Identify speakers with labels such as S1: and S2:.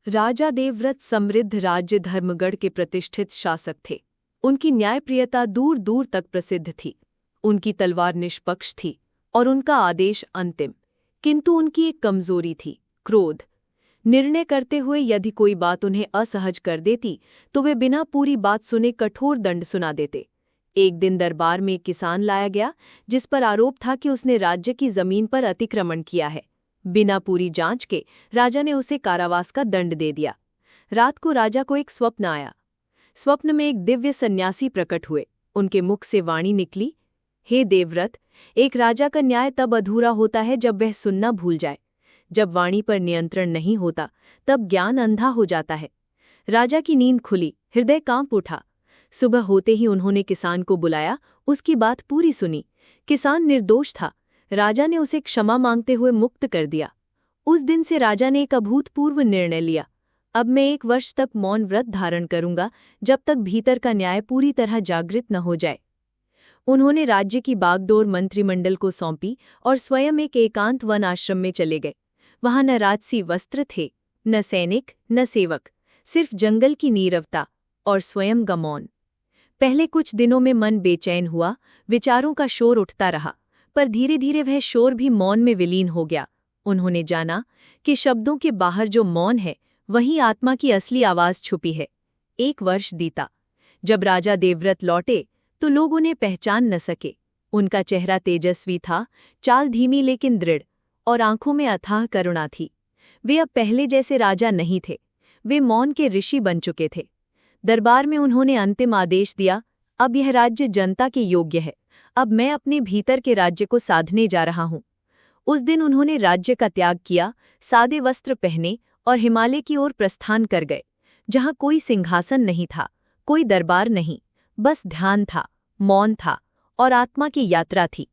S1: राजा देवव्रत समृद्ध राज्य धर्मगढ़ के प्रतिष्ठित शासक थे। उनकी न्यायप्रियता दूर दूर तक प्रसिद्ध थी। उनकी तलवार निष्पक्ष थी और उनका आदेश अंतिम। किंतु उनकी एक कमजोरी थी, क्रोध। निर्णय करते हुए यदि कोई बात उन्हें असहज कर देती तो वे बिना पूरी बात सुने कठोर दंड सुना देते। एक दिन दरबार में एक किसान लाया गया जिस पर आरोप था कि उसने राज्य की जमीन पर अतिक्रमण किया है। बिना पूरी जांच के राजा ने उसे कारावास का दंड दे दिया। रात को राजा को एक स्वप्न आया। स्वप्न में एक दिव्य सन्यासी प्रकट हुए। उनके मुख से वाणी निकली, हे देवव्रत, एक राजा का न्याय तब अधूरा होता है जब वह सुनना भूल जाए। जब वाणी पर नियंत्रण नहीं होता तब ज्ञान अंधा हो जाता है। राजा की नींद खुली, हृदय कांप उठा। सुबह होते ही उन्होंने किसान को बुलाया, उसकी बात पूरी सुनी। किसान निर्दोष था। राजा ने उसे क्षमा मांगते हुए मुक्त कर दिया। उस दिन से राजा ने एक अभूतपूर्व निर्णय लिया। अब मैं 1 वर्ष तक मौन व्रत धारण करूंगा, जब तक भीतर का न्याय पूरी तरह जागृत न हो जाए। उन्होंने राज्य की बागडोर मंत्रिमंडल को सौंपी और स्वयं एक एकांत वन आश्रम में चले गए। वहां न राजसी वस्त्र थे, न सैनिक, न सेवक, सिर्फ जंगल की नीरवता और स्वयं का मौन। पहले कुछ दिनों में मन बेचैन हुआ, विचारों का शोर उठता रहा, पर धीरे धीरे वह शोर भी मौन में विलीन हो गया। उन्होंने जाना कि शब्दों के बाहर जो मौन है वहीं आत्मा की असली आवाज छुपी है। 1 वर्ष बीता। जब राजा देवव्रत लौटे तो लोग उन्हें पहचान न सके। उनका चेहरा तेजस्वी था, चाल धीमी लेकिन दृढ़, और आंखों में अथाह करुणा थी। वे अब पहले जैसे राजा नहीं थे, वे मौन के ऋषि बन चुके थे। दरबार में उन्होंने अंतिम आदेश दिया, अब यह राज्य जनता के योग्य है। अब मैं अपने भीतर के राज्य को साधने जा रहा हूं। उस दिन उन्होंने राज्य का त्याग किया, सादे वस्त्र पहने और हिमालय की ओर प्रस्थान कर गए, जहां कोई सिंहासन नहीं था, कोई दरबार नहीं, बस ध्यान था, मौन था और आत्मा की यात्रा थी।